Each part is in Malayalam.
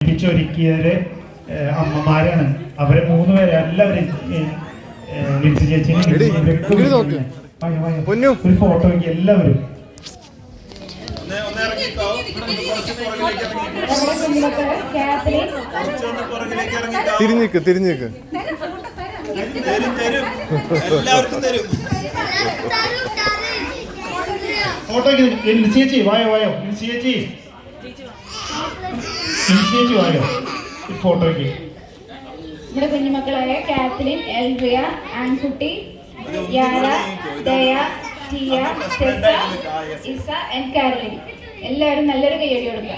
ഒരുക്കിയവര് അമ്മമാരാണ്. അവരെ 3 പേരെ എല്ലാവരും ലിൻസി ചേച്ചിനെ ഒരു ഫോട്ടോ വയ്ക്കി എല്ലാവരും. തിരിഞ്ഞിക്ക് ഫോട്ടോ ചേച്ചി വായോ ചേച്ചി വായോ ഫോട്ടോയ്ക്ക്. നമ്മുടെ കുഞ്ഞുമക്കളായ കാത്ലിൻ, എൽവിയ, ആൺകുട്ടി, യാര, ദയ, ടിയ, ടെസ, ഇസ ആൻഡ് കാരലിൻ എല്ലാവരും നല്ലൊരു കയ്യടി കൊടുക്കുക.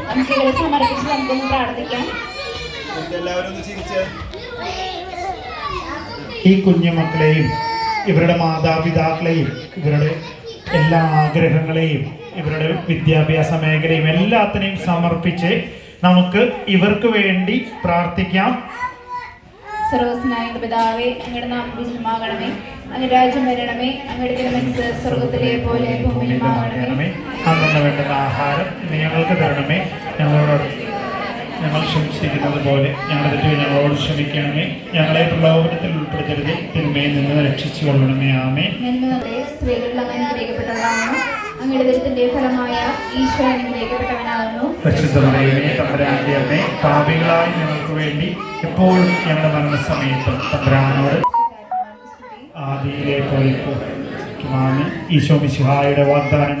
നമുക്ക് ഇവരെ സമർപ്പിച്ച് നമുക്കൊന്ന് പ്രാർത്ഥിക്കാം. ഈ കുഞ്ഞുമക്കളെയും ഇവരുടെ മാതാപിതാക്കളെയും ഇവരുടെ എല്ലാ ആഗ്രഹങ്ങളെയും ഇവരുടെ വിദ്യാഭ്യാസ മേഖലയും എല്ലാത്തിനെയും സമർപ്പിച്ച് നമുക്ക് ഇവർക്ക് വേണ്ടി പ്രാർത്ഥിക്കാം. സർവ്വസ്നായ പിതാവേ, അങ്ങയുടെ നാമം പൂജിതമാകണമേ, അങ്ങയുടെ രാജ്യം വരണമേ, അങ്ങയുടെ തിരുമനസ്സ് സ്വർഗ്ഗത്തിലെ പോലെ ഭൂമിയിലുമാകണമേ. അന്നു വേണ്ടുന്ന ആഹാരം ഞങ്ങൾക്ക് തരണമേ, ഞങ്ങൾ ക്ഷമിച്ചിരിക്കുന്നത് പോലെ ഞങ്ങളുടെ തെറ്റുകൾ ഞങ്ങളോട് ക്ഷമിക്കണമേ, ഞങ്ങളെ പ്രലോഭനത്തിൽ ഉൾപ്പെടുത്തരുത്, തിന്മയിൽ നിന്ന് രക്ഷിച്ചു കൊള്ളണമേ. ആമേൻ. സ്ത്രീകളിൽ അങ്ങനെ അനുഗ്രഹിക്കപ്പെട്ടവളാണ്, അങ്ങയുടെ ദൈവത്തിന്റെ ഫലമായ ഈശോ അനുഗ്രഹിക്കപ്പെട്ടവനാകുന്നു. പരിശുദ്ധമറിയമേ, തമ്പുരാന്റെ അമ്മേ, പാപികളായി ഞങ്ങൾക്ക് വേണ്ടി എപ്പോഴും ഞങ്ങളുടെ മരണസമയത്തും തമ്പുരാനോട് ആദിയിലെ പോലെ ഈശോ മിശിഹായുടെ വാഗ്ദാനം